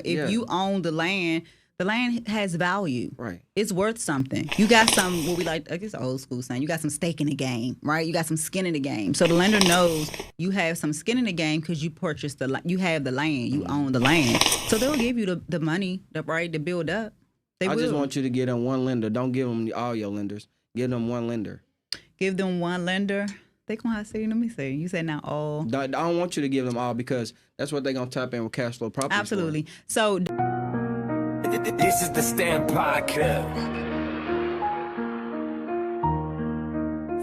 If you own the land has value. Right. It's worth something. You got some, what we like, I guess old school saying, you got some stake in the game, right? You got some skin in the game. So the lender knows you have some skin in the game because you purchased you have the land, you own the land. So they'll give you the money, right, to build up. I just want you to give them one lender. Don't give them all your lenders. Give them one lender. Give them one lender. They gonna have to say, let me see. You said not all. I don't want you to give them all because that's what they're gonna tap in with cash flow properties. Absolutely. So this is the Stand Podcast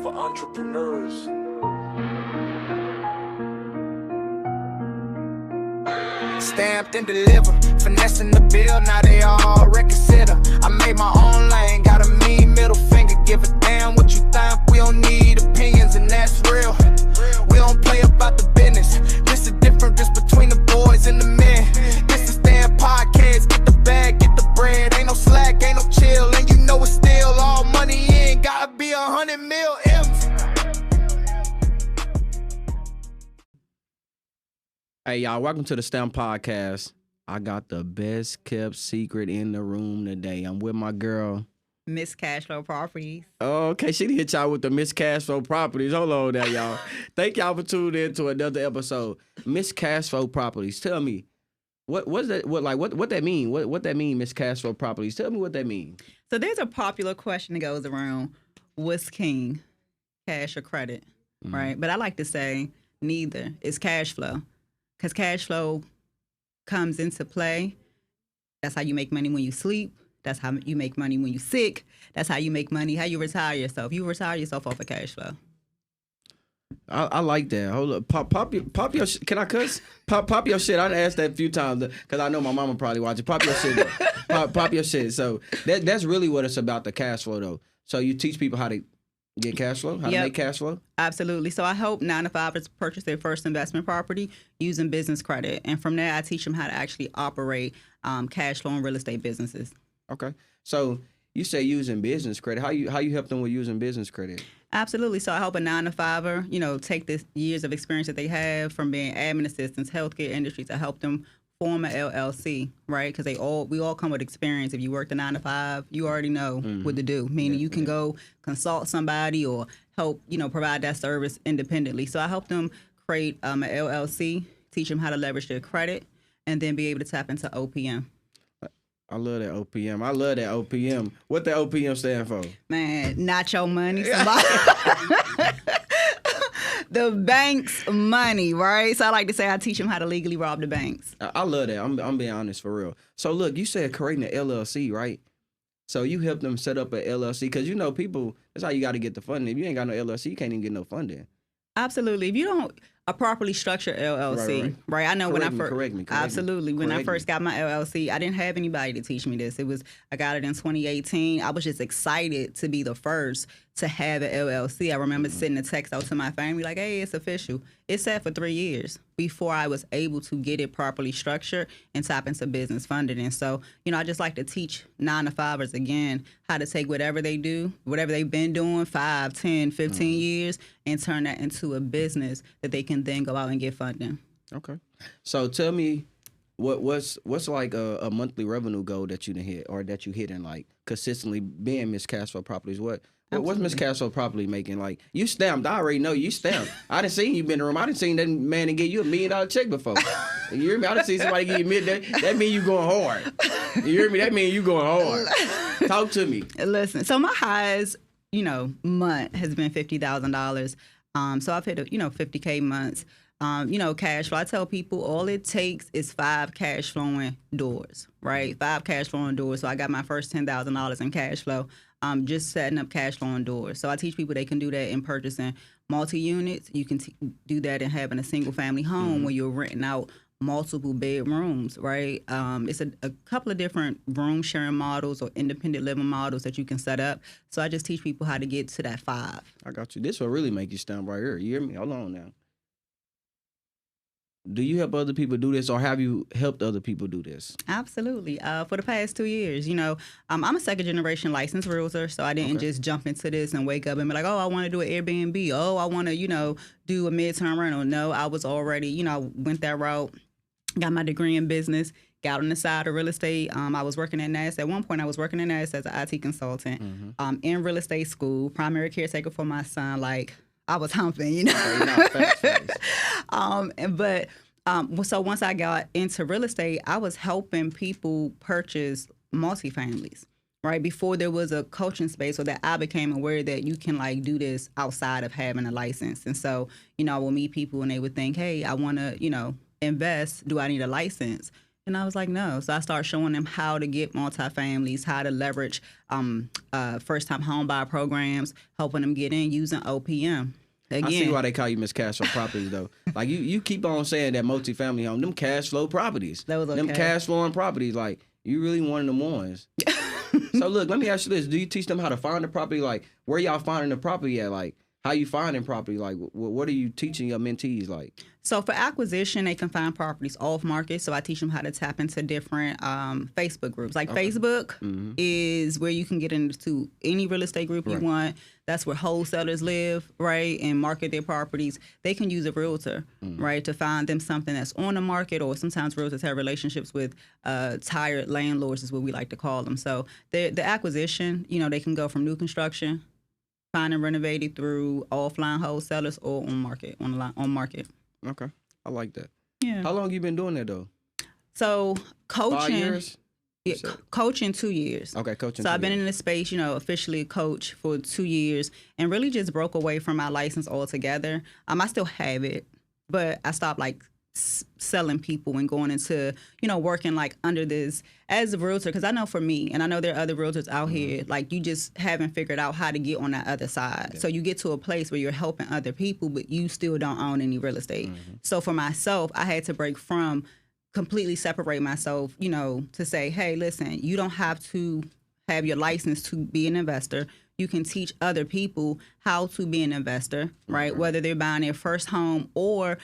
for entrepreneurs. Stamped and delivered, finessing the bill, now they all reconsider. I made my own lane, got a mean middle finger, give a damn what you think. We don't need opinions, and that's real. We don't play about the business. This is different just between the boys and the men. This is Stand Podcast, get the bag, get the bread. Ain't no slack, ain't no chill, and you know it's still all money in. Gotta be 100 mil M's. Hey, y'all, welcome to the STEM Podcast. I got the best kept secret in the room today. I'm with my girl, Miss Cashflow Properties. Oh, okay. She hit y'all with the Miss Cashflow Properties. Hold on there, y'all. Thank y'all for tuning in to another episode. Miss Cashflow Properties. Tell me, what's that? What that mean? What that mean, Miss Cashflow Properties? Tell me what that mean. So there's a popular question that goes around: what's king, cash or credit? Right? But I like to say neither. It's cash flow. Because cash flow comes into play. That's how you make money when you sleep. That's how you make money when you're sick. That's how you make money, how you retire yourself. You retire yourself off of cash flow. I like that. Hold up. Pop your shit. Can I cuss? Pop your shit. I done asked that a few times because I know my mama probably watching. Pop your shit. Pop your shit. So that's really what it's about, the cash flow, though. So you teach people how to get cash flow, how to make cash flow? Absolutely. So I help 9-to-5ers purchase their first investment property using business credit. And from there, I teach them how to actually operate cash flow and real estate businesses. Okay. So you say using business credit. How you help them with using business credit? Absolutely. So I help a 9-to-5er, take the years of experience that they have from being admin assistants, healthcare industry, to help them form an LLC, right? Because we all come with experience. If you work the 9-to-5, you already know what to do. Meaning you can go consult somebody or help, provide that service independently. So I help them create an LLC, teach them how to leverage their credit, and then be able to tap into OPM. I love that OPM. What that OPM stand for? Man, not your money. Somebody. The bank's money, right? So I like to say I teach them how to legally rob the banks. I love that. I'm being honest, for real. So look, you said creating an LLC, right? So you help them set up an LLC because people. That's how you got to get the funding. If you ain't got no LLC, you can't even get no funding. Absolutely. If you don't a properly structured LLC, right? I know when I first correct me. Absolutely. When I first got my LLC, I didn't have anybody to teach me this. I got it in 2018. I was just excited to be the first to have an LLC. I remember sending a text out to my family like, "Hey, it's official." It sat for 3 years before I was able to get it properly structured and tap into business funding. And so, I just like to teach 9-to-5ers again how to take whatever they do, whatever they've been doing 5, 10, 15 years, and turn that into a business that they can then go out and get funding. Okay. So tell me, what's like a monthly revenue goal that you done hit or that you hit in like consistently being Miss Cashflow Properties? What's Miss Cashflow Property making? Like, you stamped. I already know you stamped. I done seen you been in the room. I done seen that man and give you $1 million check before. You hear me? I done seen somebody give you that mean you going hard. You hear me? That mean you going hard. Talk to me. Listen, so my highest, month has been $50,000. So I've hit, 50K months. Cash flow. I tell people all it takes is 5 cash flowing doors, right? 5 cash flowing doors. So I got my first $10,000 in cash flow. Just setting up cash flowing doors. So I teach people they can do that in purchasing multi-units. You can do that in having a single family home where you're renting out multiple bedrooms, right? It's a couple of different room sharing models or independent living models that you can set up. So I just teach people how to get to that 5. I got you. This will really make you stand right here. You hear me? Hold on now. Do you help other people do this, or have you helped other people do this? Absolutely. For the past 2 years, I'm a second-generation licensed realtor, so I didn't just jump into this and wake up and be like, oh, I want to do an Airbnb. Oh, I want to, do a midterm rental. No, I was already, I went that route, got my degree in business, got on the side of real estate. I was working at NAS. At one point, I was working at NAS as an IT consultant in real estate school, primary caretaker for my son. Like, I was humping, you know. So once I got into real estate, I was helping people purchase multifamilies. Right before there was a coaching space, so that I became aware that you can like do this outside of having a license. And so, you know, I would meet people and they would think, hey, I want to, you know, invest. Do I need a license? And I was like, no. So I started showing them how to get multifamilies, how to leverage first-time home buyer programs, helping them get in using OPM. Again, I see why they call you Miss Cash Flow Properties, though. Like, you keep on saying that multifamily home, them cash flow properties. That was okay. Them cash flowing properties, like, you really one of them ones. So, look, let me ask you this. Do you teach them how to find the property? Like, where y'all finding the property at? Like, how you finding property? Like, what are you teaching your mentees? Like, so for acquisition, they can find properties off market. So I teach them how to tap into different Facebook groups. Like Facebook is where you can get into any real estate group you want. That's where wholesalers live, right, and market their properties. They can use a realtor, right, to find them something that's on the market, or sometimes realtors have relationships with tired landlords is what we like to call them. So the acquisition, you know, they can go from new construction, find and renovated through offline wholesalers or on market, on market. Okay, I like that. Yeah. How long you been doing that though? So coaching. 5 years? Yeah, coaching 2 years. Okay, coaching. So I've been in the space, you know, officially a coach for 2 years, and really just broke away from my license altogether. I still have it, but I stopped like selling people and going into, you know, working like under this as a realtor. Because I know for me, and I know there are other realtors out here, like you just haven't figured out how to get on that other side. Yeah. So you get to a place where you're helping other people, but you still don't own any real estate. So for myself, I had to break from completely separate myself, you know, to say, hey, listen, you don't have to have your license to be an investor. You can teach other people how to be an investor, right? Whether they're buying their first home or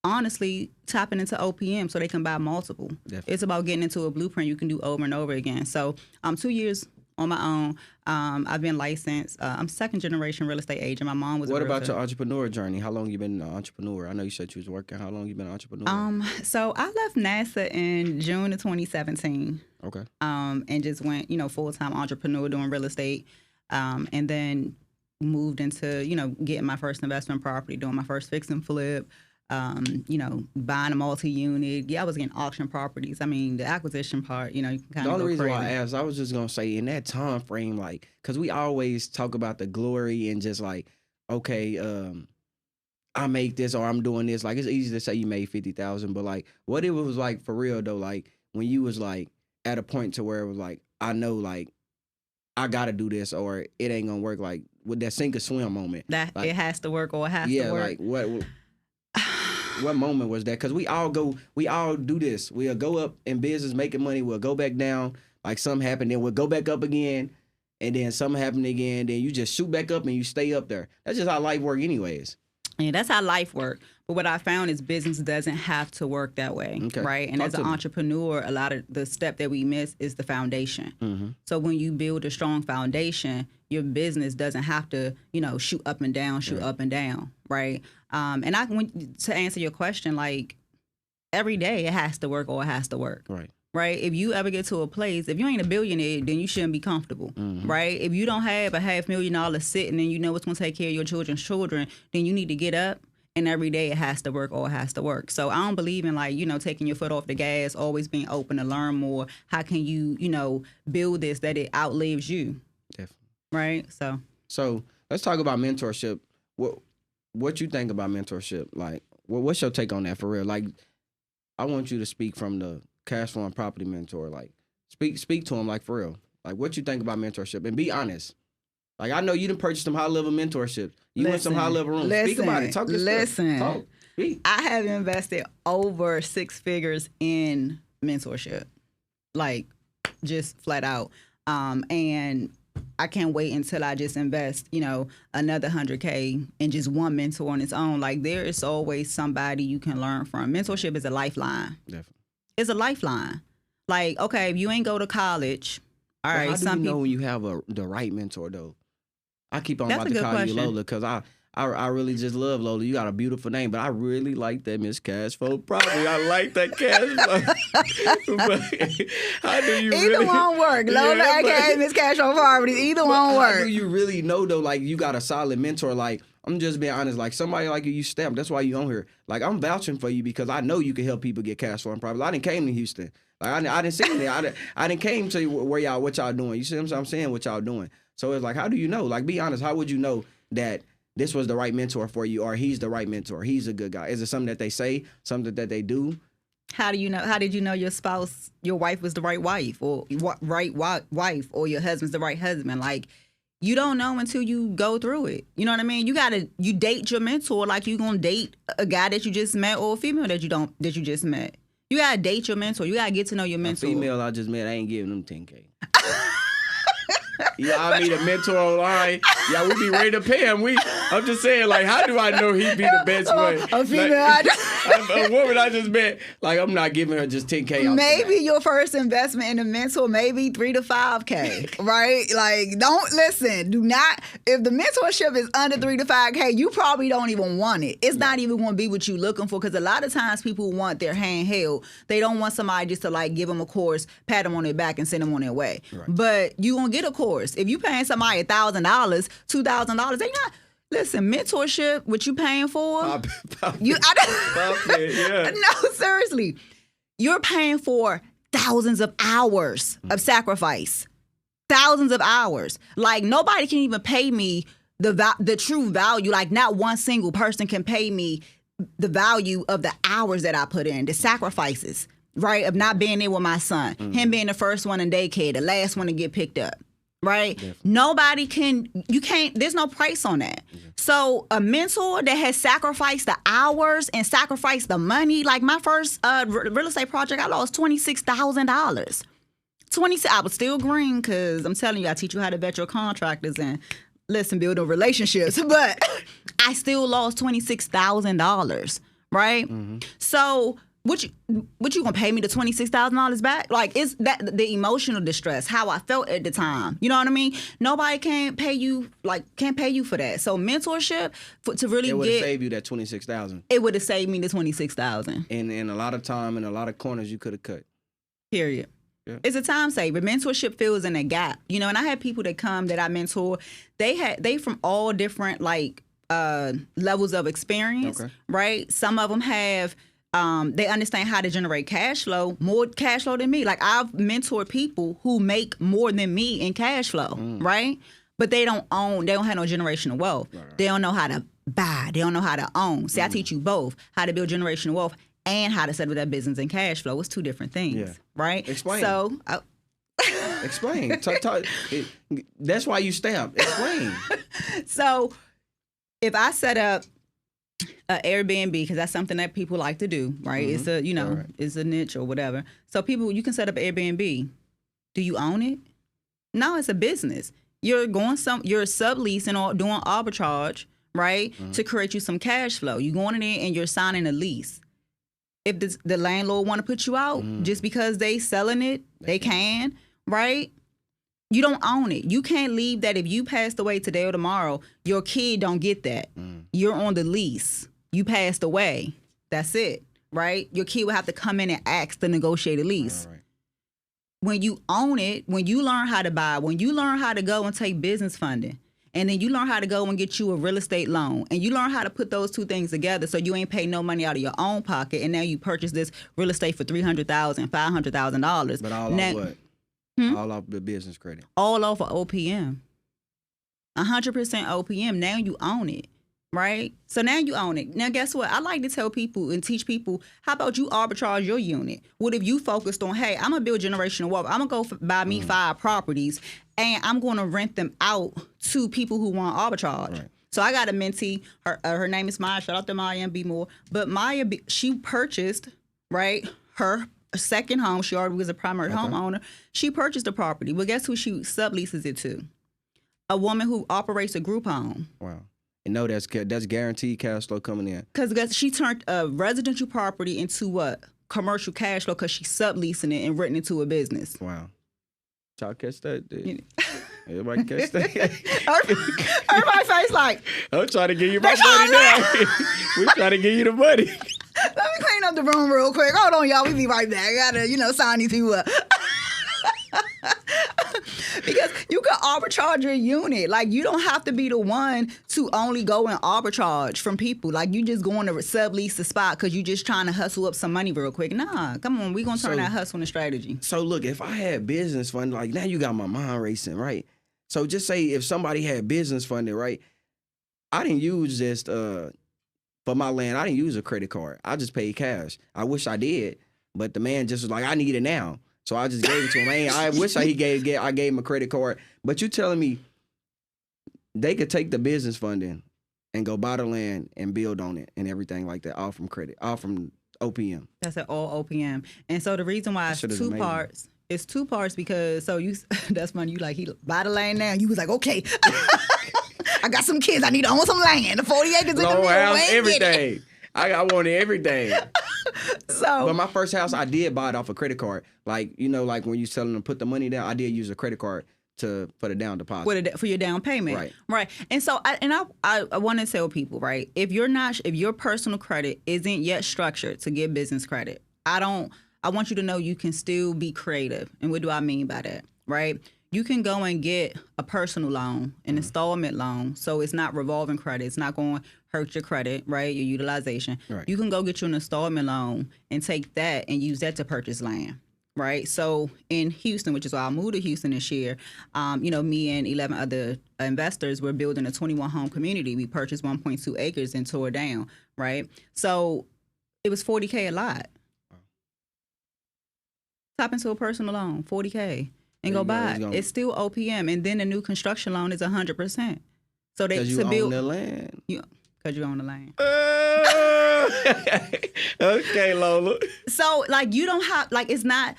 honestly tapping into OPM so they can buy multiple. Definitely. It's about getting into a blueprint you can do over and over again. So 2 years on my own. I've been licensed. I'm second generation real estate agent. My mom was a realtor. What about your entrepreneur journey? How long you been an entrepreneur? I know you said you was working. How long you been an entrepreneur? So I left NASA in June of 2017. Okay. And just went, you know, full-time entrepreneur doing real estate. And then moved into, you know, getting my first investment property, doing my first fix and flip. You know, buying a multi-unit. Yeah, I was getting auction properties. I mean, the acquisition part, you know, you can kind of go The only reason crazy. why I asked, I was just going to say in that time frame, like, because we always talk about the glory and just like, okay, I make this or I'm doing this. Like, it's easy to say you made 50,000, but like, what it was like for real though, like when you was like at a point to where it was like, I know like, I got to do this or it ain't going to work, like with that sink or swim moment. That like, it has to work or it has to work. Yeah, like what moment was that? Because we all do this. We'll go up in business, making money. We'll go back down. Like something happened, then we'll go back up again. And then something happened again. Then you just shoot back up and you stay up there. That's just how life works anyways. Yeah, that's how life works. But what I found is business doesn't have to work that way, right? And as an entrepreneur, a lot of the step that we miss is the foundation. So when you build a strong foundation, your business doesn't have to, you know, shoot up and down, right? And to answer your question, like every day it has to work or it has to work. Right. If you ever get to a place, if you ain't a billionaire, then you shouldn't be comfortable. Right. If you don't have a $500,000 sitting and you know what's going to take care of your children's children, then you need to get up. And every day it has to work or it has to work. So I don't believe in like, you know, taking your foot off the gas, always being open to learn more. How can you, you know, build this that it outlives you? Definitely. Right. So let's talk about mentorship. What you think about mentorship? Like, what's your take on that for real? Like, I want you to speak from the cash flow and property mentor. Like, speak to him like for real. Like, what you think about mentorship and be honest. Like, I know you done purchased some high-level mentorship. You went some high-level rooms. Speak about it. Talk your stuff. Talk. Speak. I have invested over 6 figures in mentorship. Like, just flat out. And I can't wait until I just invest, you know, another $100K in just one mentor on its own. Like, there is always somebody you can learn from. Mentorship is a lifeline. Definitely. It's a lifeline. Like, okay, if you ain't go to college, all right. How do you know when you have the right mentor, though? I keep on about to call you Lola because I really just love Lola. You got a beautiful name, but I really like that Miss Cashflow Property. I like that Cashflow. But how do you Either really, one work. Lola, aka Miss Cashflow Properties. Either one work. How do you really know though? Like you got a solid mentor. Like I'm just being honest. Like somebody like you stamp. That's why you on here. Like I'm vouching for you because I know you can help people get cash flow and property. I didn't came to Houston. Like I didn't see anything. I didn't came to where what y'all doing. You see what I'm saying? What y'all doing? So it's like, how do you know? Like, be honest. How would you know that this was the right mentor for you, or he's the right mentor? He's a good guy. Is it something that they say? Something that they do? How do you know? How did you know your spouse, your wife was the right wife, or wife, or your husband's the right husband? Like, you don't know until you go through it. You know what I mean? You date your mentor like you gonna date a guy that you just met or a female that you just met. You gotta date your mentor. You gotta get to know your mentor. A female I just met, I ain't giving them $10K. Yeah, I meet a mentor online. Yeah, we be ready to pay him. I'm just saying, like, how do I know he'd be the best one? A female, like, a woman I just met, like, I'm not giving her just $10K. Maybe your first investment in a mentor, maybe $3 to $5K, right? Like, don't listen. Do not. If the mentorship is under $3 to $5K, you probably don't even want it. It's not even going to be what you're looking for, because a lot of times people want their hand held. They don't want somebody just to like give them a course, pat them on their back, and send them on their way. Right. But you gonna get a course. If you paying somebody $1,000, $2,000, they not. Listen, mentorship, what you paying for? Yeah. No, seriously, you're paying for thousands of hours of sacrifice, thousands of hours. Like nobody can even pay me the true value. Like not one single person can pay me the value of the hours that I put in, the sacrifices, right? Of not being there with my son, him being the first one in daycare, the last one to get picked up. Right? Definitely. There's no price on that. Mm-hmm. So a mentor that has sacrificed the hours and sacrificed the money, like my first real estate project, I lost $26,000. I was still green because I'm telling you, I teach you how to vet your contractors and building relationships, but I still lost $26,000, right? Mm-hmm. So what you gonna pay me the $26,000 back? Like, it's that the emotional distress, how I felt at the time. You know what I mean? Nobody can pay you for that. So mentorship to really it would have saved you that $26,000. It would have saved me the $26,000. And a lot of time and a lot of corners you could have cut. Period. Yeah. It's a time saver. Mentorship fills in a gap. You know, and I had people that come that I mentor. They from all different levels of experience. Okay. Right? Some of them have. They understand how to generate cash flow, more cash flow than me. Like I've mentored people who make more than me in cash flow, right? But they don't have no generational wealth. Right. They don't know how to buy. They don't know how to own. See, I teach you both how to build generational wealth and how to set up that business and cash flow. It's two different things, right? Explain. So, explain. That's why you stamp. Explain. So, if I set up Airbnb, because that's something that people like to do, right? Mm-hmm. It's a niche or whatever. So you can set up Airbnb. Do you own it? No, it's a business. You're subleasing or doing arbitrage, right? Mm-hmm. To create you some cash flow. You're going in there and you're signing a lease. If the landlord want to put you out just because they selling it, they can, right? You don't own it. You can't leave that. If you passed away today or tomorrow, your kid don't get that. You're on the lease. You passed away. That's it, right? Your kid will have to come in and ask to negotiate a lease. Right. When you own it, when you learn how to buy, when you learn how to go and take business funding, and then you learn how to go and get you a real estate loan, and you learn how to put those two things together so you ain't pay no money out of your own pocket, and now you purchase this real estate for $300,000, $500,000. But all off what? All off the business credit. All off of OPM. 100% OPM. Now you own it, right? So now you own it. Now guess what? I like to tell people and teach people, how about you arbitrage your unit? What if you focused on, hey, I'm going to build generational wealth. I'm going to go buy me 5 properties, and I'm going to rent them out to people who want arbitrage. Right. So I got a mentee. Her name is Maya. Shout out to Maya and Be More. But Maya, she purchased, right, her second home. She already was a primary homeowner. She purchased a property. Well, guess who she subleases it to? A woman who operates a group home. Wow. And no, that's guaranteed cash flow coming in. Because she turned a residential property into what? Commercial cash flow, because she's subleasing it and renting it to a business. Wow. Y'all catch that? Everybody catch that. Everybody face like, I'm trying to give you my money now. We trying to give you the money. let me clean up the room real quick. Hold on, y'all. We be right back. I gotta, sign these people up. Because you can arbitrage your unit. Like, you don't have to be the one to only go and arbitrage from people. Like, you just going to sublease the spot because you just trying to hustle up some money real quick. Nah, come on. We going to turn that hustle into strategy. So, look, if I had business funding, like, now you got my mind racing, right? So, just say if somebody had business funding, right? I didn't use this, for my land, I didn't use a credit card. I just paid cash. I wish I did, but the man just was like, I need it now. So I just gave it to him. I wish I gave him a credit card. But you telling me they could take the business funding and go buy the land and build on it and everything like that, all from credit, all from OPM. That's at all OPM. And so the reason why it's two parts, it's two parts because, that's funny, he buy the land now. You was like, okay, I got some kids. I need to own some land. The 40 acres in the middle. Everything. I wanted everything. But my first house, I did buy it off a credit card. Like, like when you telling them to put the money down, I did use a credit card for the down deposit. For your down payment. Right. And so, I want to tell people, right, if your personal credit isn't yet structured to give business credit, I want you to know you can still be creative. And what do I mean by that, right? You can go and get a personal loan, an installment loan, so it's not revolving credit. It's not going to hurt your credit, right, your utilization. Right. You can go get you an installment loan and take that and use that to purchase land, right? So in Houston, which is why I moved to Houston this year, me and 11 other investors were building a 21-home community. We purchased 1.2 acres and tore down, right? So it was $40K a lot. Tap into a personal loan, $40K. And go buy it. It's still OPM, and then the new construction loan is 100%. So they to build own the land. Because you own the land. Okay, Lola. So you don't have it's not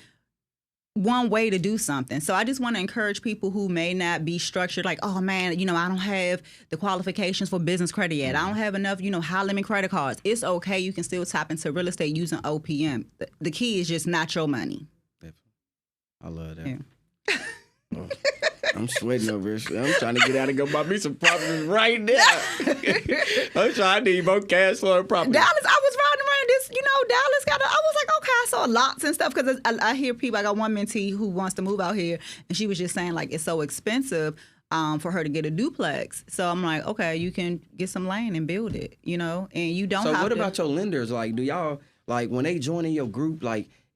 one way to do something. So I just want to encourage people who may not be structured. Like, oh man, I don't have the qualifications for business credit yet. I don't have enough, high limit credit cards. It's okay. You can still tap into real estate using OPM. The key is just not your money. I love that. Yeah. Oh, I'm sweating over here. I'm trying to get out and go buy me some properties right now. I need more cash flow and property. Dallas, I was riding around this, Dallas I was like, okay, I saw lots and stuff because I hear people. I got one mentee who wants to move out here, and she was just saying it's so expensive for her to get a duplex. So I'm like, okay, you can get some land and build it, and you don't have to. So what about your lenders? Like, do y'all, when they join in your group,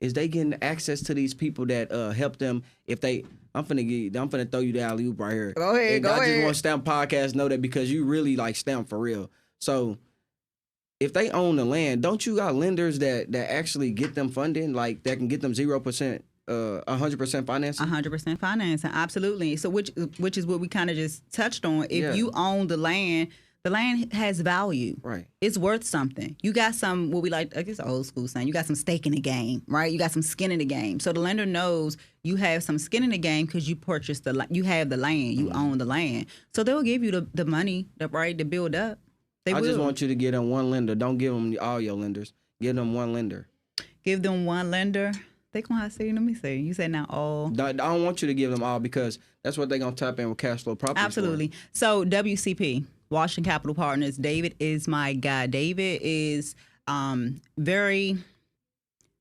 is they getting access to these people that help them if they? I'm finna throw you the alley-oop right here. Go ahead. I just want Stamp Podcast know that because you really Stamp for real. So if they own the land, don't you got lenders that actually get them funding, that can get them 0%, 100% financing? 100% financing, absolutely. So which is what we kind of just touched on. If you own the land has value. Right. It's worth something. You got some, what we I guess old school saying, you got some stake in the game, right? You got some skin in the game. So the lender knows you have some skin in the game because you purchased you have the land, you own the land. So they'll give you the money, to build up. I just want you to give them one lender. Don't give them all your lenders. Give them one lender. Give them one lender. They gonna have to say, let me see. You said not all. I don't want you to give them all because that's what they're gonna tap in with cash flow properties. Absolutely. So WCP. Washington Capital Partners. David is my guy. David is very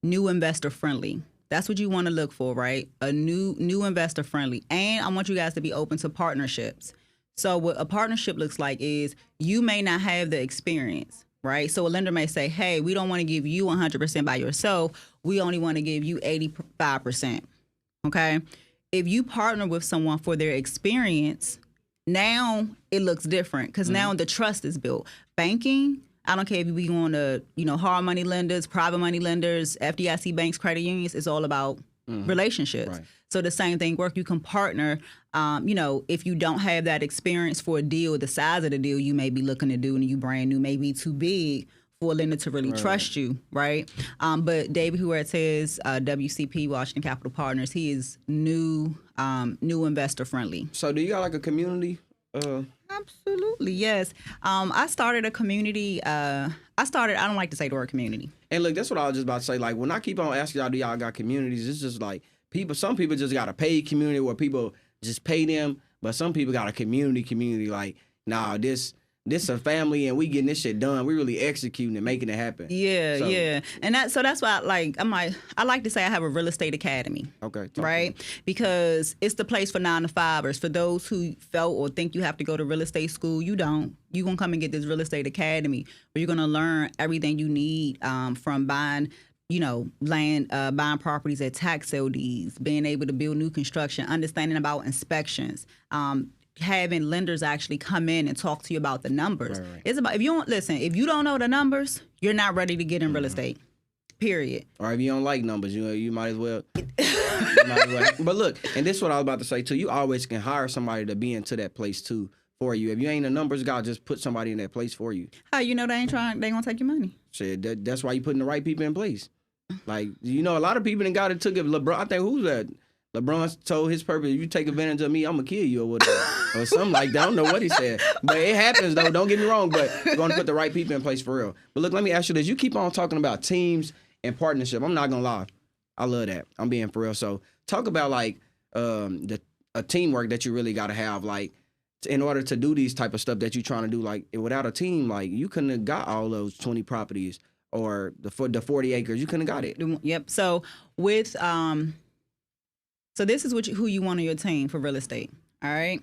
new investor friendly. That's what you want to look for, right? A new investor friendly. And I want you guys to be open to partnerships. So what a partnership looks like is you may not have the experience, right? So a lender may say, hey, we don't want to give you 100% by yourself. We only want to give you 85%. Okay? If you partner with someone for their experience, now it looks different because now the trust is built. Banking, I don't care if you going to, hard money lenders, private money lenders, FDIC banks, credit unions, it's all about relationships. Right. So the same thing work. You can partner, if you don't have that experience for a deal, the size of the deal you may be looking to do and you brand new may be too big for a lender to really trust you, right? But David Huertas, WCP, Washington Capital Partners, he is new investor friendly. So do you got a community? Absolutely, yes. I started a community. I don't like to say the word community. And look, that's what I was just about to say. When I keep on asking y'all, do y'all got communities? It's just some people just got a paid community where people just pay them But some people got a community like, nah, this a family and we getting this shit done. We really executing and making it happen. Yeah, So- yeah. And that's why I like to say I have a real estate academy. Okay. talk Right? Because it's the place for 9-to-5ers. For those who felt or think you have to go to real estate school, you don't. You're going to come and get this real estate academy where you're going to learn everything you need from buying, land, buying properties at tax sale deeds, being able to build new construction, understanding about inspections, having lenders actually come in and talk to you about the numbers. Right. It's about, if you don't know the numbers, you're not ready to get in real estate. Period. Or if you don't like numbers, you might as well. But look, and this is what I was about to say too. You always can hire somebody to be into that place too for you. If you ain't a numbers guy, just put somebody in that place for you. How you know they gonna take your money? Shit, that's why you putting the right people in place. Like, a lot of people done got it took it. LeBron, I think who's that? LeBron told his purpose, if you take advantage of me, I'm going to kill you or whatever. Or something like that. I don't know what he said. But it happens, though. Don't get me wrong. But we're going to put the right people in place for real. But look, let me ask you this. You keep on talking about teams and partnership. I'm not going to lie. I love that. I'm being for real. So talk about, like, a teamwork that you really got to have, like, in order to do these type of stuff that you're trying to do. Like, without a team, like, you couldn't have got all those 20 properties or the 40 acres. You couldn't have got it. Yep. So with so this is who you want on your team for real estate. All right.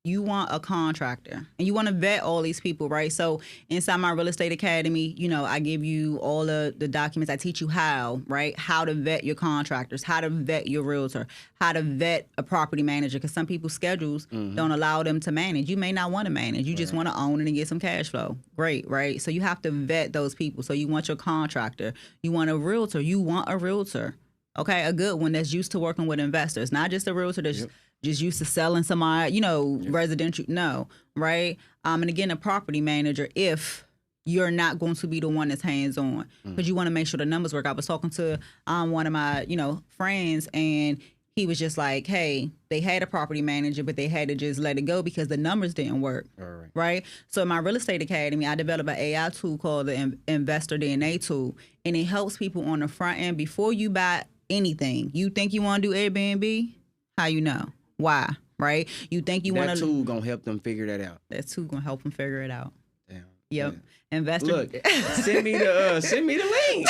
You want a contractor and you want to vet all these people, right? So inside my real estate academy, I give you all of the documents. I teach you how to vet your contractors, how to vet your realtor, how to vet a property manager, because some people's schedules don't allow them to manage. You may not want to manage. You just want to own it and get some cash flow. Great, right? So you have to vet those people. So you want your contractor. You want a realtor. Okay, a good one that's used to working with investors, not just a realtor that's just used to selling somebody, residential. No, right? And again, a property manager, if you're not going to be the one that's hands-on, because you want to make sure the numbers work. I was talking to one of my, friends, and he was just like, hey, they had a property manager, but they had to just let it go because the numbers didn't work. All right. Right? So in my real estate academy, I developed an AI tool called the Investor DNA tool, and it helps people on the front end before you buy anything. You think you want to do Airbnb? How you know? Why? Right? You think you want to... That tool going to help them figure that out. That tool going to help them figure it out. Damn. Yep. Damn. Investor... Look, send me the link.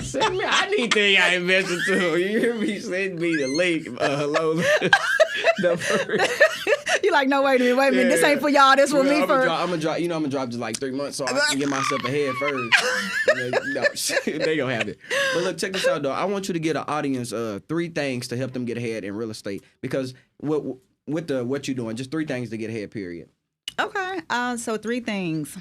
Send me... I need to I invested too. You hear me? Send me the link. Hello. The first... You like, no, wait a minute. This ain't for y'all. This for me first. I'm gonna drop just like 3 months so I can get myself ahead first. They gonna have it. But look, check this out though. I want you to get an audience 3 things to help them get ahead in real estate, because with what you're doing, just 3 things to get ahead. Period. Okay. So 3 things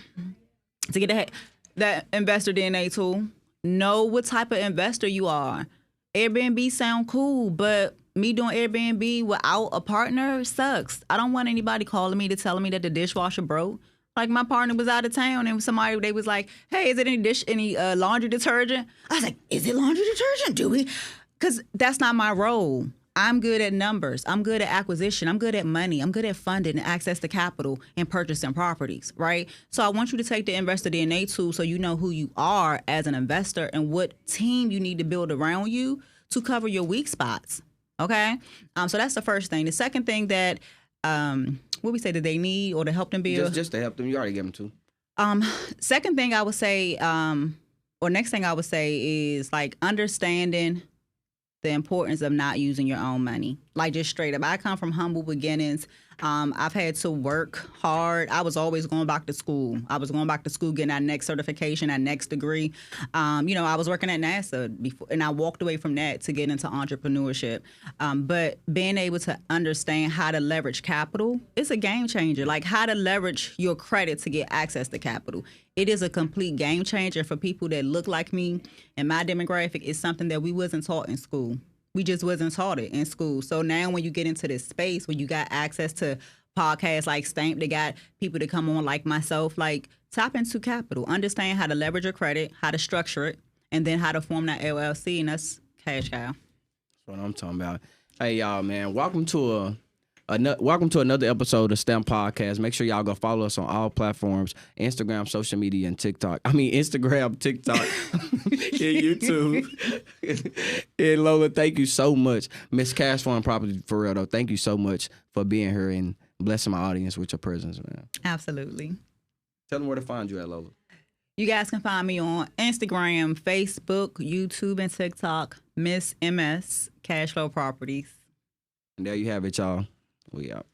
to get ahead. That investor DNA tool. Know what type of investor you are. Airbnb sound cool, but me doing Airbnb without a partner sucks. I don't want anybody calling me to telling me that the dishwasher broke. Like, my partner was out of town and they was like, hey, is it any laundry detergent? I was like, is it laundry detergent? Do we? Because that's not my role. I'm good at numbers. I'm good at acquisition. I'm good at money. I'm good at funding and access to capital and purchasing properties, right? So I want you to take the Investor DNA tool so you know who you are as an investor and what team you need to build around you to cover your weak spots, okay? So that's the first thing. The second thing that, what we say that they need or to help them build? Just to help them. You already gave them 2. Second thing I would say, or next thing I would say is like understanding the importance of not using your own money. Like, just straight up. I come from humble beginnings. I've had to work hard. I was always going back to school. Getting that next certification, that next degree. I was working at NASA before, and I walked away from that to get into entrepreneurship. But being able to understand how to leverage capital, it's a game changer. Like, how to leverage your credit to get access to capital. It is a complete game changer for people that look like me, and my demographic is something that we wasn't taught in school. We just wasn't taught it in school. So now when you get into this space where you got access to podcasts like Stamp, they got people to come on like myself, like, tap into capital, understand how to leverage your credit, how to structure it, and then how to form that LLC, and that's cash cow. That's what I'm talking about. Hey, y'all, man, welcome to welcome to another episode of STEM Podcast. Make sure y'all go follow us on all platforms: Instagram, social media, and TikTok. Instagram, TikTok, and YouTube. And Lola, thank you so much, Miss Cash Flow and Property, for real though. Thank you so much for being here and blessing my audience with your presence, man. Absolutely. Tell them where to find you at, Lola. You guys can find me on Instagram, Facebook, YouTube, and TikTok, Miss MS Cash Flow Properties. And there you have it, y'all. We out.